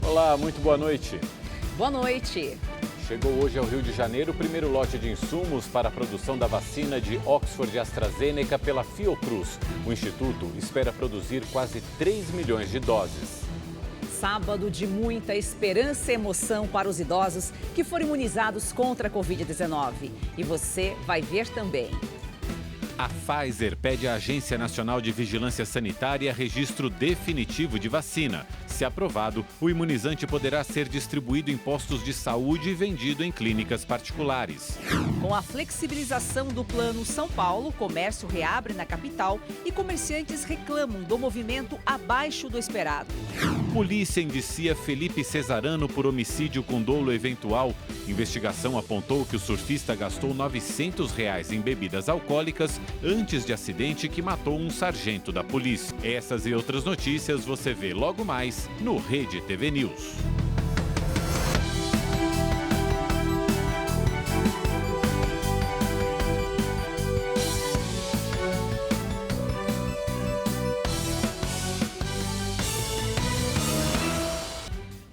Olá, muito boa noite. Boa noite. Chegou hoje ao Rio de Janeiro o primeiro lote de insumos para a produção da vacina de Oxford e AstraZeneca pela Fiocruz. O instituto espera produzir quase 3 milhões de doses. Sábado de muita esperança e emoção para os idosos que foram imunizados contra a Covid-19. E você vai ver também. A Pfizer pede à Agência Nacional de Vigilância Sanitária registro definitivo de vacina. Se aprovado, o imunizante poderá ser distribuído em postos de saúde e vendido em clínicas particulares. Com a flexibilização do Plano São Paulo, o comércio reabre na capital e comerciantes reclamam do movimento abaixo do esperado. Polícia indicia Felipe Cesarano por homicídio com dolo eventual. Investigação apontou que o surfista gastou R$ 900 em bebidas alcoólicas antes de acidente que matou um sargento da polícia. Essas e outras notícias você vê logo mais no Rede TV News.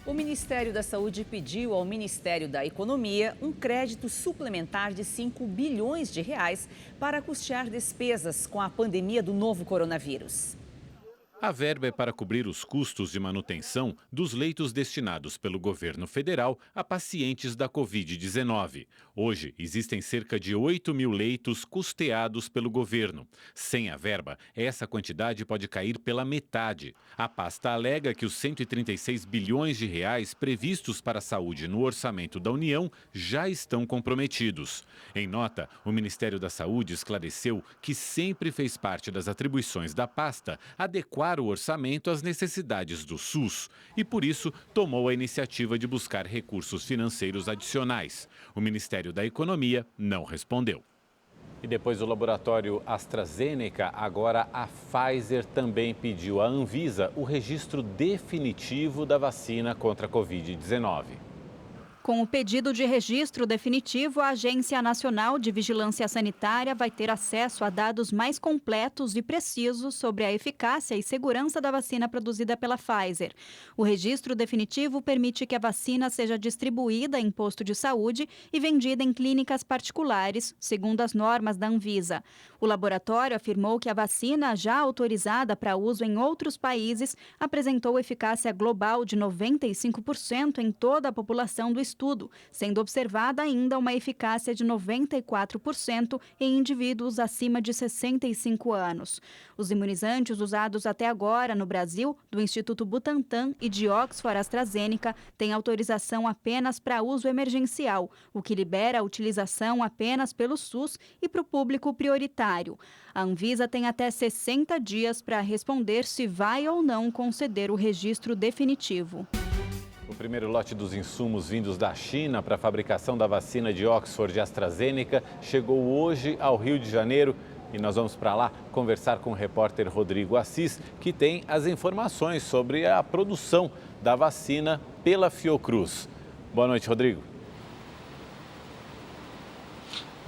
O Ministério da Saúde pediu ao Ministério da Economia um crédito suplementar de 5 bilhões de reais para custear despesas com a pandemia do novo coronavírus. A verba é para cobrir os custos de manutenção dos leitos destinados pelo governo federal a pacientes da Covid-19. Hoje, existem cerca de 8 mil leitos custeados pelo governo. Sem a verba, essa quantidade pode cair pela metade. A pasta alega que os 136 bilhões de reais previstos para a saúde no orçamento da União já estão comprometidos. Em nota, o Ministério da Saúde esclareceu que sempre fez parte das atribuições da pasta adequar o orçamento às necessidades do SUS e, por isso, tomou a iniciativa de buscar recursos financeiros adicionais. O Ministério da Economia não respondeu. E depois do laboratório AstraZeneca, agora a Pfizer também pediu à Anvisa o registro definitivo da vacina contra a Covid-19. Com o pedido de registro definitivo, a Agência Nacional de Vigilância Sanitária vai ter acesso a dados mais completos e precisos sobre a eficácia e segurança da vacina produzida pela Pfizer. O registro definitivo permite que a vacina seja distribuída em posto de saúde e vendida em clínicas particulares, segundo as normas da Anvisa. O laboratório afirmou que a vacina, já autorizada para uso em outros países, apresentou eficácia global de 95% em toda a população do estudo, sendo observada ainda uma eficácia de 94% em indivíduos acima de 65 anos. Os imunizantes usados até agora no Brasil, do Instituto Butantan e de Oxford AstraZeneca, têm autorização apenas para uso emergencial, o que libera a utilização apenas pelo SUS e para o público prioritário. A Anvisa tem até 60 dias para responder se vai ou não conceder o registro definitivo. O primeiro lote dos insumos vindos da China para a fabricação da vacina de Oxford e AstraZeneca chegou hoje ao Rio de Janeiro e nós vamos para lá conversar com o repórter Rodrigo Assis, que tem as informações sobre a produção da vacina pela Fiocruz. Boa noite, Rodrigo.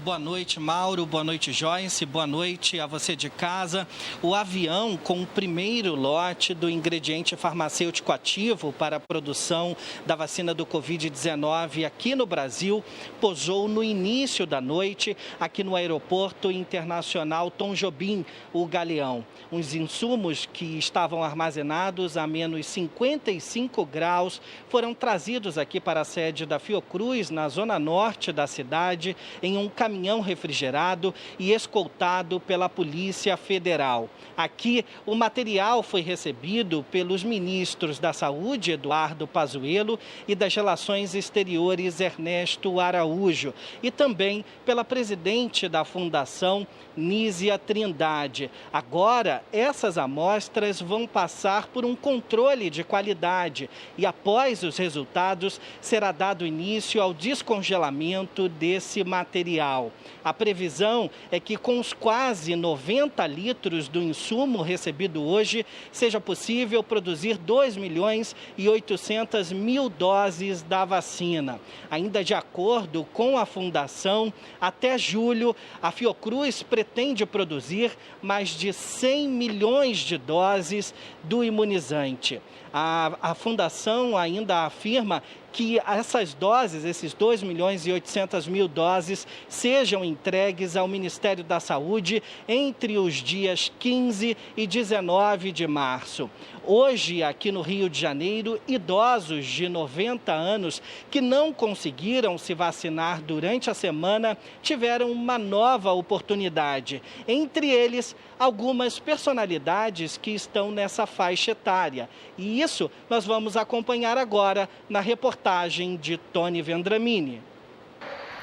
Boa noite, Mauro. Boa noite, Joyce. Boa noite a você de casa. O avião com o primeiro lote do ingrediente farmacêutico ativo para a produção da vacina do Covid-19 aqui no Brasil pousou no início da noite aqui no Aeroporto Internacional Tom Jobim, o Galeão. Os insumos que estavam armazenados a menos 55 graus foram trazidos aqui para a sede da Fiocruz, na zona norte da cidade, em um caminhão refrigerado e escoltado pela Polícia Federal. Aqui, o material foi recebido pelos ministros da Saúde, Eduardo Pazuello, e das Relações Exteriores, Ernesto Araújo, e também pela presidente da Fundação, Nízia Trindade. Agora, essas amostras vão passar por um controle de qualidade e, após os resultados, será dado início ao descongelamento desse material. A previsão é que com os quase 90 litros do insumo recebido hoje, seja possível produzir 2.800.000 doses da vacina. Ainda de acordo com a Fundação, até julho, a Fiocruz pretende produzir mais de 100 milhões de doses do imunizante. A fundação ainda afirma que essas doses, esses 2.800.000 doses, sejam entregues ao Ministério da Saúde entre os dias 15 e 19 de março. Hoje, aqui no Rio de Janeiro, idosos de 90 anos que não conseguiram se vacinar durante a semana tiveram uma nova oportunidade. Entre eles, algumas personalidades que estão nessa faixa etária. E isso nós vamos acompanhar agora na reportagem de Tony Vendramini.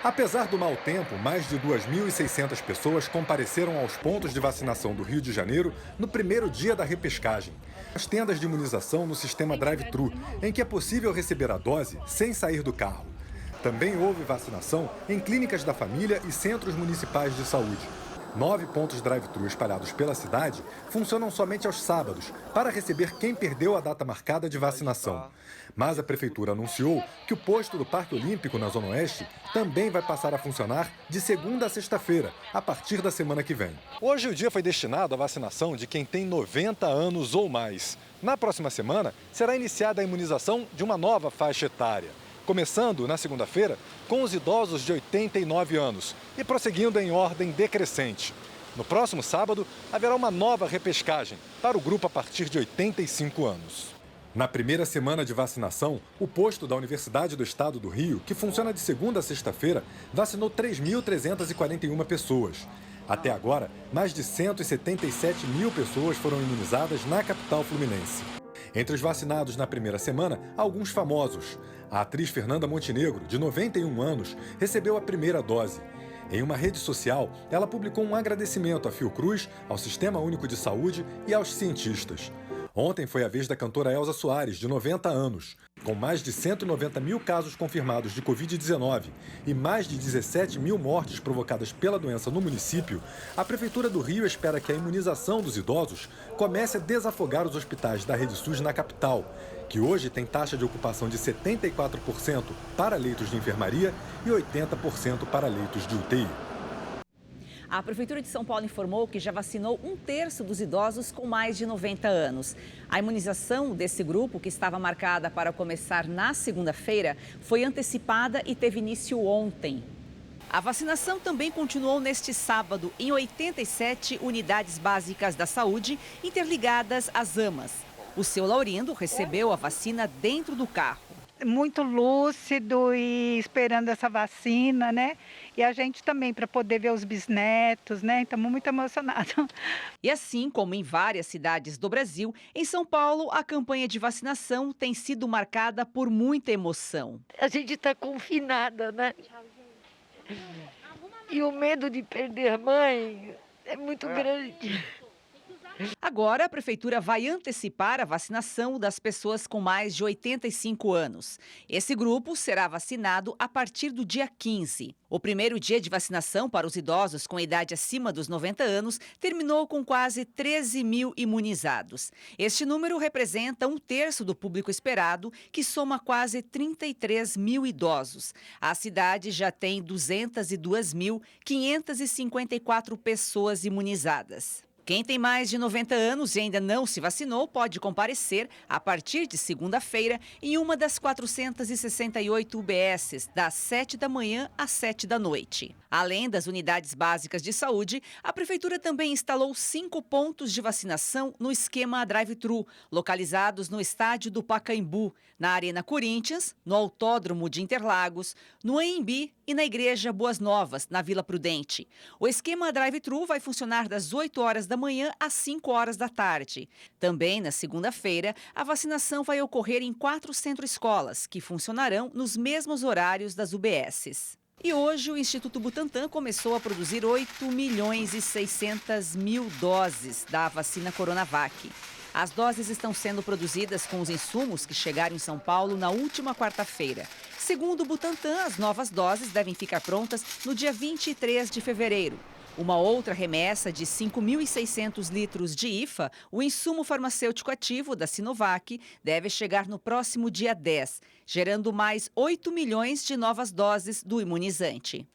Apesar do mau tempo, mais de 2.600 pessoas compareceram aos pontos de vacinação do Rio de Janeiro no primeiro dia da repescagem. As tendas de imunização no sistema drive-thru, em que é possível receber a dose sem sair do carro. Também houve vacinação em clínicas da família e centros municipais de saúde. 9 pontos drive-thru espalhados pela cidade funcionam somente aos sábados para receber quem perdeu a data marcada de vacinação. Mas a prefeitura anunciou que o posto do Parque Olímpico, na Zona Oeste, também vai passar a funcionar de segunda a sexta-feira, a partir da semana que vem. Hoje o dia foi destinado à vacinação de quem tem 90 anos ou mais. Na próxima semana, será iniciada a imunização de uma nova faixa etária. Começando na segunda-feira com os idosos de 89 anos e prosseguindo em ordem decrescente. No próximo sábado, haverá uma nova repescagem para o grupo a partir de 85 anos. Na primeira semana de vacinação, o posto da Universidade do Estado do Rio, que funciona de segunda a sexta-feira, vacinou 3.341 pessoas. Até agora, mais de 177 mil pessoas foram imunizadas na capital fluminense. Entre os vacinados na primeira semana, alguns famosos. A atriz Fernanda Montenegro, de 91 anos, recebeu a primeira dose. Em uma rede social, ela publicou um agradecimento à Fiocruz, ao Sistema Único de Saúde e aos cientistas. Ontem foi a vez da cantora Elza Soares, de 90 anos. Com mais de 190 mil casos confirmados de Covid-19 e mais de 17 mil mortes provocadas pela doença no município, a Prefeitura do Rio espera que a imunização dos idosos comece a desafogar os hospitais da Rede SUS na capital, que hoje tem taxa de ocupação de 74% para leitos de enfermaria e 80% para leitos de UTI. A Prefeitura de São Paulo informou que já vacinou 1/3 dos idosos com mais de 90 anos. A imunização desse grupo, que estava marcada para começar na segunda-feira, foi antecipada e teve início ontem. A vacinação também continuou neste sábado em 87 unidades básicas da saúde interligadas às AMAs. O seu Laurindo recebeu a vacina dentro do carro. Muito lúcido e esperando essa vacina, né? E a gente também para poder ver os bisnetos, né? Estamos muito emocionados. E assim como em várias cidades do Brasil, em São Paulo, a campanha de vacinação tem sido marcada por muita emoção. A gente está confinada, né? E o medo de perder a mãe é muito grande. Agora, a Prefeitura vai antecipar a vacinação das pessoas com mais de 85 anos. Esse grupo será vacinado a partir do dia 15. O primeiro dia de vacinação para os idosos com idade acima dos 90 anos terminou com quase 13 mil imunizados. Este número representa 1/3 do público esperado, que soma quase 33 mil idosos. A cidade já tem 202.554 pessoas imunizadas. Quem tem mais de 90 anos e ainda não se vacinou pode comparecer a partir de segunda-feira em uma das 468 UBSs, das 7 da manhã às 7 da noite. Além das unidades básicas de saúde, a Prefeitura também instalou 5 pontos de vacinação no esquema drive-thru, localizados no estádio do Pacaembu, na Arena Corinthians, no Autódromo de Interlagos, no Anhembi e na Igreja Boas Novas, na Vila Prudente. O esquema drive-thru vai funcionar das 8 horas da manhã às 5 horas da tarde. Também na segunda-feira, a vacinação vai ocorrer em 4 centro-escolas, que funcionarão nos mesmos horários das UBSs. E hoje o Instituto Butantan começou a produzir 8.600.000 doses da vacina Coronavac. As doses estão sendo produzidas com os insumos que chegaram em São Paulo na última quarta-feira. Segundo o Butantan, as novas doses devem ficar prontas no dia 23 de fevereiro. Uma outra remessa de 5.600 litros de IFA, o insumo farmacêutico ativo da Sinovac, deve chegar no próximo dia 10, gerando mais 8 milhões de novas doses do imunizante.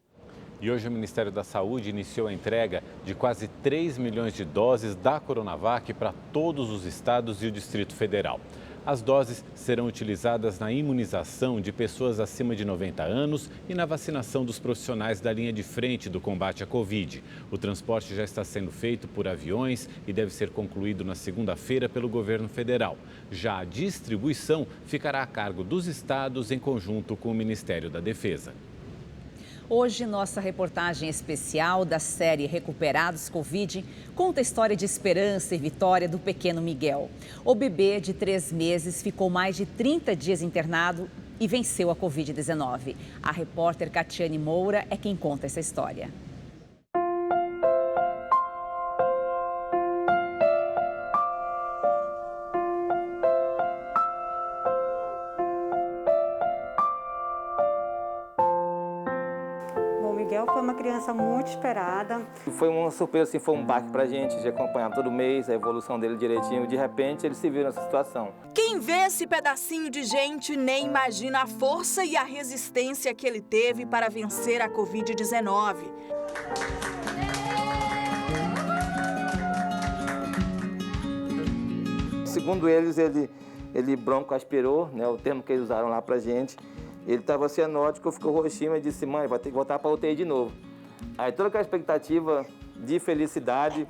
E hoje o Ministério da Saúde iniciou a entrega de quase 3 milhões de doses da Coronavac para todos os estados e o Distrito Federal. As doses serão utilizadas na imunização de pessoas acima de 90 anos e na vacinação dos profissionais da linha de frente do combate à Covid. O transporte já está sendo feito por aviões e deve ser concluído na segunda-feira pelo governo federal. Já a distribuição ficará a cargo dos estados em conjunto com o Ministério da Defesa. Hoje, nossa reportagem especial da série Recuperados Covid conta a história de esperança e vitória do pequeno Miguel. O bebê de 3 meses ficou mais de 30 dias internado e venceu a Covid-19. A repórter Catiane Moura é quem conta essa história. Foi uma criança muito esperada. Foi uma surpresa, assim, foi um baque pra gente, de acompanhar todo mês a evolução dele direitinho. De repente, ele se viu nessa situação. Quem vê esse pedacinho de gente nem imagina a força e a resistência que ele teve para vencer a Covid-19. Segundo eles, ele broncoaspirou, né, o termo que eles usaram lá pra gente. Ele estava cianótico, ficou roxinho e disse: mãe, vai ter que voltar para a UTI de novo. Aí toda aquela expectativa de felicidade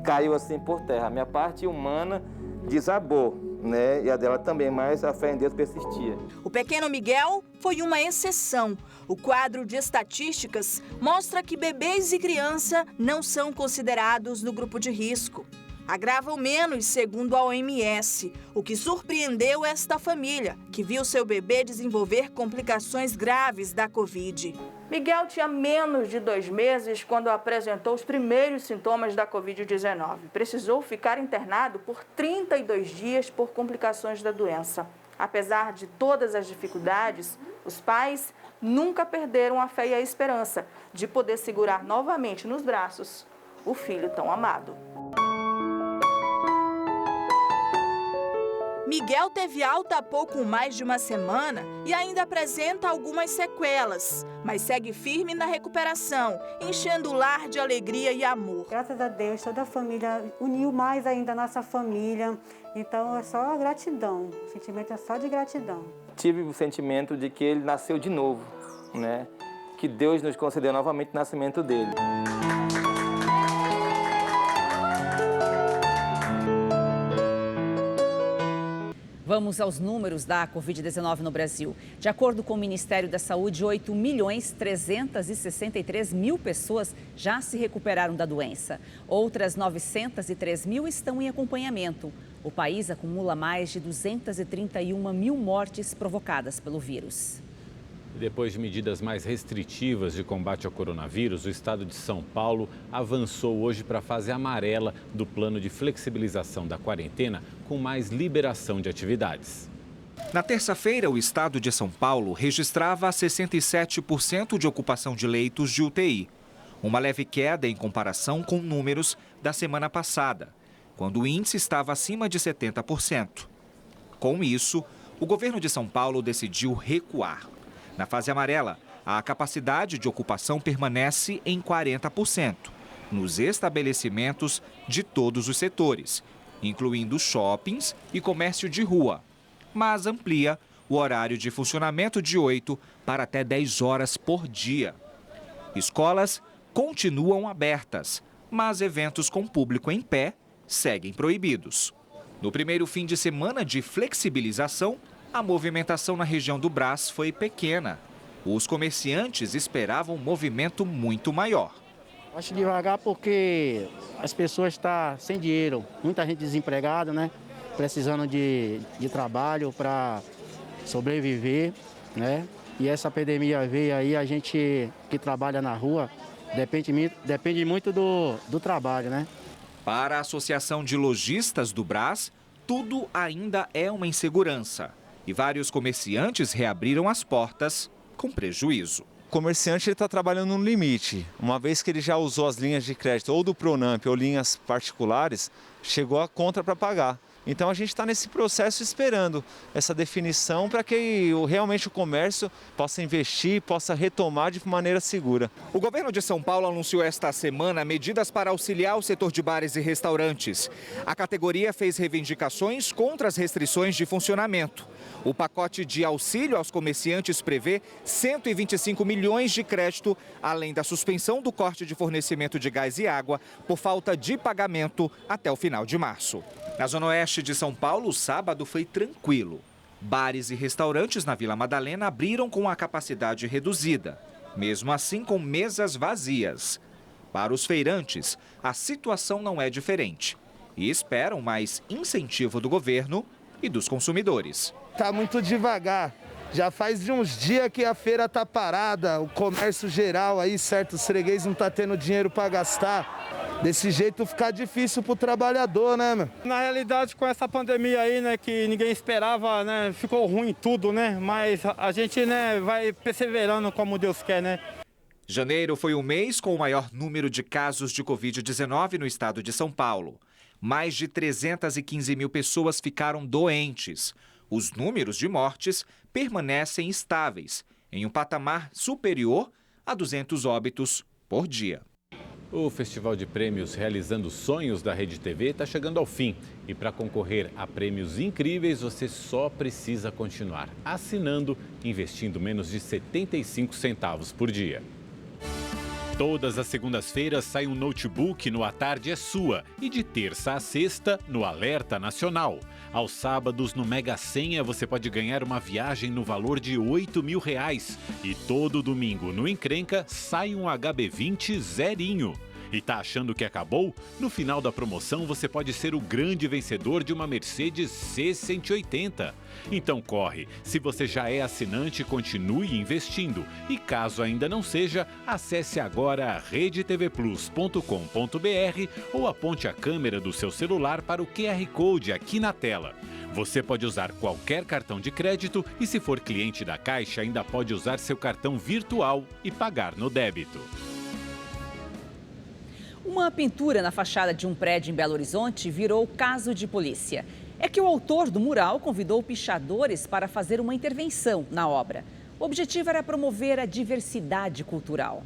caiu assim por terra. A minha parte humana desabou, né? E a dela também, mas a fé em Deus persistia. O pequeno Miguel foi uma exceção. O quadro de estatísticas mostra que bebês e criança não são considerados no grupo de risco. Agravam menos, segundo a OMS, o que surpreendeu esta família, que viu seu bebê desenvolver complicações graves da Covid. Miguel tinha menos de 2 meses quando apresentou os primeiros sintomas da Covid-19. Precisou ficar internado por 32 dias por complicações da doença. Apesar de todas as dificuldades, os pais nunca perderam a fé e a esperança de poder segurar novamente nos braços o filho tão amado. Miguel teve alta há pouco mais de uma semana e ainda apresenta algumas sequelas, mas segue firme na recuperação, enchendo o lar de alegria e amor. Graças a Deus, toda a família uniu mais ainda a nossa família, então é só gratidão, o sentimento é só de gratidão. Tive o sentimento de que ele nasceu de novo, né? Que Deus nos concedeu novamente o nascimento dele. Vamos aos números da Covid-19 no Brasil. De acordo com o Ministério da Saúde, 8.363.000 pessoas já se recuperaram da doença. Outras 903 mil estão em acompanhamento. O país acumula mais de 231 mil mortes provocadas pelo vírus. Depois de medidas mais restritivas de combate ao coronavírus, o estado de São Paulo avançou hoje para a fase amarela do plano de flexibilização da quarentena, com mais liberação de atividades. Na terça-feira, o estado de São Paulo registrava 67% de ocupação de leitos de UTI. Uma leve queda em comparação com números da semana passada, quando o índice estava acima de 70%. Com isso, o governo de São Paulo decidiu recuar. Na fase amarela, a capacidade de ocupação permanece em 40%, nos estabelecimentos de todos os setores, incluindo shoppings e comércio de rua, mas amplia o horário de funcionamento de 8 para até 10 horas por dia. Escolas continuam abertas, mas eventos com público em pé seguem proibidos. No primeiro fim de semana de flexibilização, a movimentação na região do Brás foi pequena. Os comerciantes esperavam um movimento muito maior. Acho devagar porque as pessoas estão sem dinheiro, muita gente desempregada, né? Precisando de trabalho para sobreviver, né? E essa pandemia veio aí, a gente que trabalha na rua depende muito do trabalho, né? Para a Associação de Lojistas do Brás, tudo ainda é uma insegurança. E vários comerciantes reabriram as portas com prejuízo. O comerciante está trabalhando no limite. Uma vez que ele já usou as linhas de crédito ou do Pronamp ou linhas particulares, chegou a conta para pagar. Então a gente está nesse processo esperando essa definição para que realmente o comércio possa investir, possa retomar de maneira segura. O governo de São Paulo anunciou esta semana medidas para auxiliar o setor de bares e restaurantes. A categoria fez reivindicações contra as restrições de funcionamento. O pacote de auxílio aos comerciantes prevê 125 milhões de crédito, além da suspensão do corte de fornecimento de gás e água por falta de pagamento até o final de março. Na zona oeste de São Paulo, o sábado foi tranquilo. Bares e restaurantes na Vila Madalena abriram com a capacidade reduzida, mesmo assim com mesas vazias. Para os feirantes, a situação não é diferente e esperam mais incentivo do governo e dos consumidores. Está muito devagar. Já faz de uns dias que a feira está parada, o comércio geral aí, certos freguês não está tendo dinheiro para gastar. Desse jeito fica difícil para o trabalhador, né, meu? Na realidade, com essa pandemia aí, né, que ninguém esperava, né, ficou ruim tudo, né? Mas a gente, né, vai perseverando como Deus quer, né? Janeiro foi o mês com o maior número de casos de Covid-19 no estado de São Paulo. Mais de 315 mil pessoas ficaram doentes. Os números de mortes permanecem estáveis, em um patamar superior a 200 óbitos por dia. O Festival de Prêmios Realizando Sonhos da Rede TV está chegando ao fim. E para concorrer a prêmios incríveis, você só precisa continuar assinando, investindo menos de 75 centavos por dia. Todas as segundas-feiras sai um notebook no A Tarde é Sua e de terça a sexta no Alerta Nacional. Aos sábados no Mega Senha você pode ganhar uma viagem no valor de R$8.000. E todo domingo no Encrenca sai um HB20 zerinho. E tá achando que acabou? No final da promoção você pode ser o grande vencedor de uma Mercedes C180. Então corre, se você já é assinante, continue investindo. E caso ainda não seja, acesse agora redetvplus.com.br ou aponte a câmera do seu celular para o QR Code aqui na tela. Você pode usar qualquer cartão de crédito e, se for cliente da Caixa, ainda pode usar seu cartão virtual e pagar no débito. Uma pintura na fachada de um prédio em Belo Horizonte virou caso de polícia. É que o autor do mural convidou pichadores para fazer uma intervenção na obra. O objetivo era promover a diversidade cultural.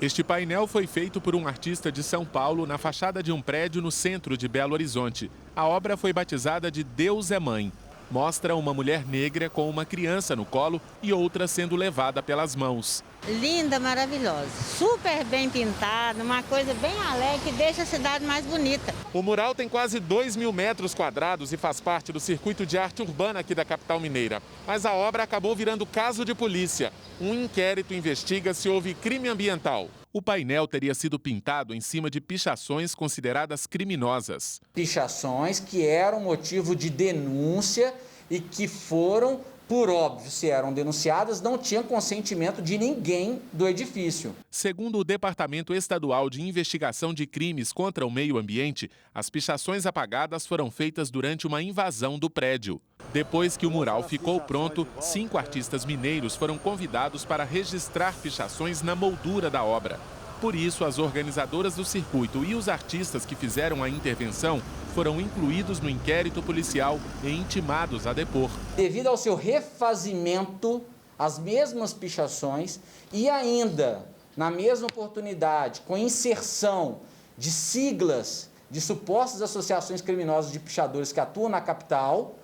Este painel foi feito por um artista de São Paulo na fachada de um prédio no centro de Belo Horizonte. A obra foi batizada de Deus é Mãe. Mostra uma mulher negra com uma criança no colo e outra sendo levada pelas mãos. Linda, maravilhosa, super bem pintada, uma coisa bem alegre que deixa a cidade mais bonita. O mural tem quase 2.000 metros quadrados e faz parte do circuito de arte urbana aqui da capital mineira. Mas a obra acabou virando caso de polícia. Um inquérito investiga se houve crime ambiental. O painel teria sido pintado em cima de pichações consideradas criminosas. Pichações que eram motivo de denúncia e que foram, por óbvio, se eram denunciadas, não tinham consentimento de ninguém do edifício. Segundo o Departamento Estadual de Investigação de Crimes contra o Meio Ambiente, as pichações apagadas foram feitas durante uma invasão do prédio. Depois que o mural ficou pronto, 5 artistas mineiros foram convidados para registrar pichações na moldura da obra. Por isso, as organizadoras do circuito e os artistas que fizeram a intervenção foram incluídos no inquérito policial e intimados a depor. Devido ao seu refazimento, as mesmas pichações e ainda, na mesma oportunidade, com inserção de siglas de supostas associações criminosas de pichadores que atuam na capital,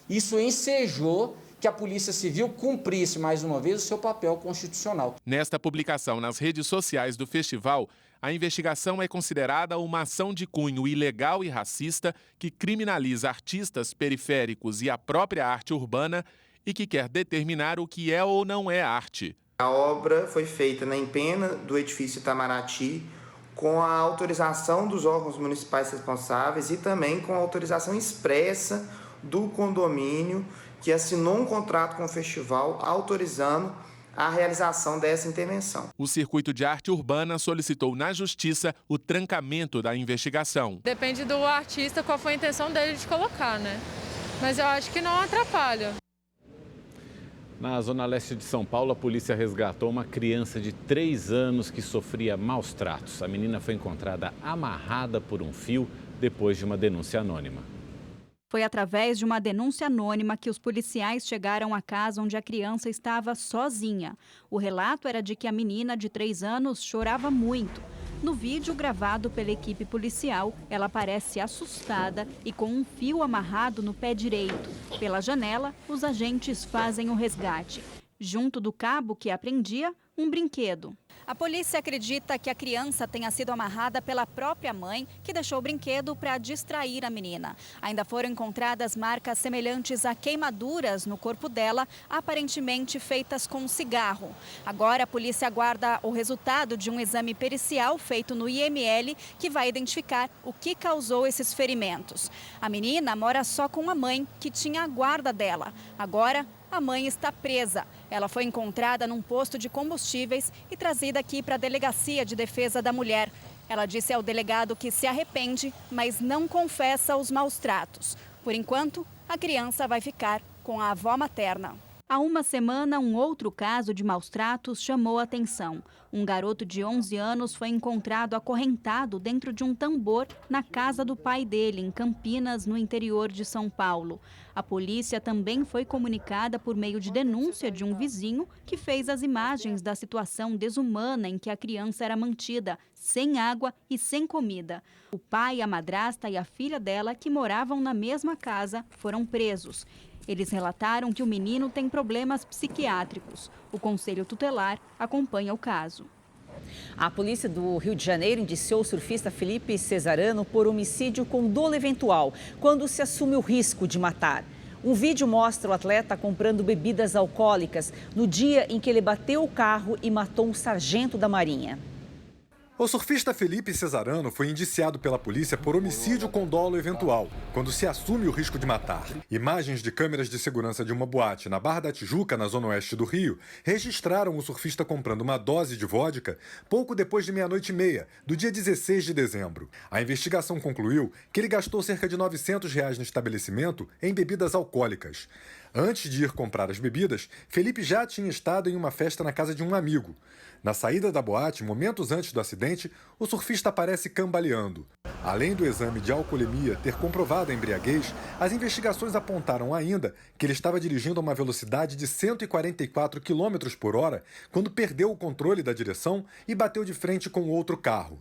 isso ensejou que a Polícia Civil cumprisse, mais uma vez, o seu papel constitucional. Nesta publicação nas redes sociais do festival, a investigação é considerada uma ação de cunho ilegal e racista que criminaliza artistas periféricos e a própria arte urbana e que quer determinar o que é ou não é arte. A obra foi feita na empena do edifício Itamaraty, com a autorização dos órgãos municipais responsáveis e também com a autorização expressa do condomínio, que assinou um contrato com o festival autorizando a realização dessa intervenção. O Circuito de Arte Urbana solicitou na Justiça o trancamento da investigação. Depende do artista qual foi a intenção dele de colocar, né? Mas eu acho que não atrapalha. Na zona leste de São Paulo, a polícia resgatou uma criança de 3 anos que sofria maus tratos. A menina foi encontrada amarrada por um fio depois de uma denúncia anônima. Foi através de uma denúncia anônima que os policiais chegaram à casa onde a criança estava sozinha. O relato era de que a menina de 3 anos chorava muito. No vídeo gravado pela equipe policial, ela parece assustada e com um fio amarrado no pé direito. Pela janela, os agentes fazem o resgate. Junto do cabo que apreendia, um brinquedo. A polícia acredita que a criança tenha sido amarrada pela própria mãe, que deixou o brinquedo para distrair a menina. Ainda foram encontradas marcas semelhantes a queimaduras no corpo dela, aparentemente feitas com cigarro. Agora a polícia aguarda o resultado de um exame pericial feito no IML, que vai identificar o que causou esses ferimentos. A menina mora só com a mãe, que tinha a guarda dela. Agora, a mãe está presa. Ela foi encontrada num posto de combustíveis e trazida aqui para a Delegacia de Defesa da Mulher. Ela disse ao delegado que se arrepende, mas não confessa os maus tratos. Por enquanto, a criança vai ficar com a avó materna. Há uma semana, um outro caso de maus tratos chamou a atenção. Um garoto de 11 anos foi encontrado acorrentado dentro de um tambor na casa do pai dele, em Campinas, no interior de São Paulo. A polícia também foi comunicada por meio de denúncia de um vizinho que fez as imagens da situação desumana em que a criança era mantida, sem água e sem comida. O pai, a madrasta e a filha dela, que moravam na mesma casa, foram presos. Eles relataram que o menino tem problemas psiquiátricos. O Conselho Tutelar acompanha o caso. A polícia do Rio de Janeiro indiciou o surfista Felipe Cesarano por homicídio com dolo eventual, quando se assume o risco de matar. Um vídeo mostra o atleta comprando bebidas alcoólicas no dia em que ele bateu o carro e matou um sargento da Marinha. O surfista Felipe Cesarano foi indiciado pela polícia por homicídio com dolo eventual, quando se assume o risco de matar. Imagens de câmeras de segurança de uma boate na Barra da Tijuca, na zona oeste do Rio, registraram o surfista comprando uma dose de vodka pouco depois de 00:30, do dia 16 de dezembro. A investigação concluiu que ele gastou cerca de R$900 no estabelecimento em bebidas alcoólicas. Antes de ir comprar as bebidas, Felipe já tinha estado em uma festa na casa de um amigo. Na saída da boate, momentos antes do acidente, o surfista aparece cambaleando. Além do exame de alcoolemia ter comprovado a embriaguez, as investigações apontaram ainda que ele estava dirigindo a uma velocidade de 144 km por hora quando perdeu o controle da direção e bateu de frente com outro carro.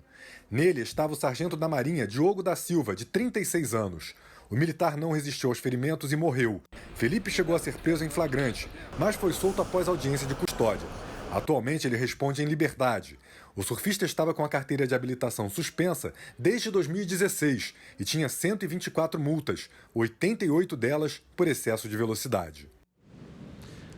Nele estava o sargento da Marinha, Diogo da Silva, de 36 anos. O militar não resistiu aos ferimentos e morreu. Felipe chegou a ser preso em flagrante, mas foi solto após audiência de custódia. Atualmente, ele responde em liberdade. O surfista estava com a carteira de habilitação suspensa desde 2016 e tinha 124 multas, 88 delas por excesso de velocidade.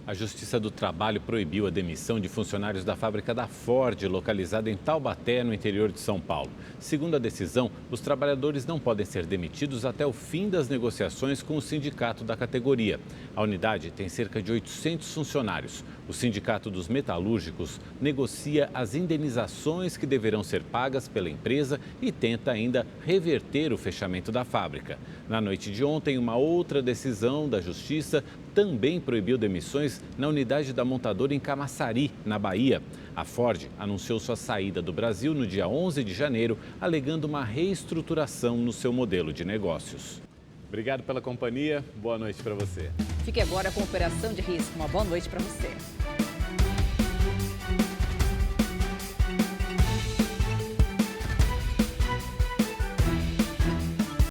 A Justiça do Trabalho proibiu a demissão de funcionários da fábrica da Ford, localizada em Taubaté, no interior de São Paulo. Segundo a decisão, os trabalhadores não podem ser demitidos até o fim das negociações com o sindicato da categoria. A unidade tem cerca de 800 funcionários. O Sindicato dos Metalúrgicos negocia as indenizações que deverão ser pagas pela empresa e tenta ainda reverter o fechamento da fábrica. Na noite de ontem, uma outra decisão da Justiça também proibiu demissões na unidade da montadora em Camaçari, na Bahia. A Ford anunciou sua saída do Brasil no dia 11 de janeiro, alegando uma reestruturação no seu modelo de negócios. Obrigado pela companhia, boa noite para você. Fique agora com Operação de Risco. Uma boa noite para você.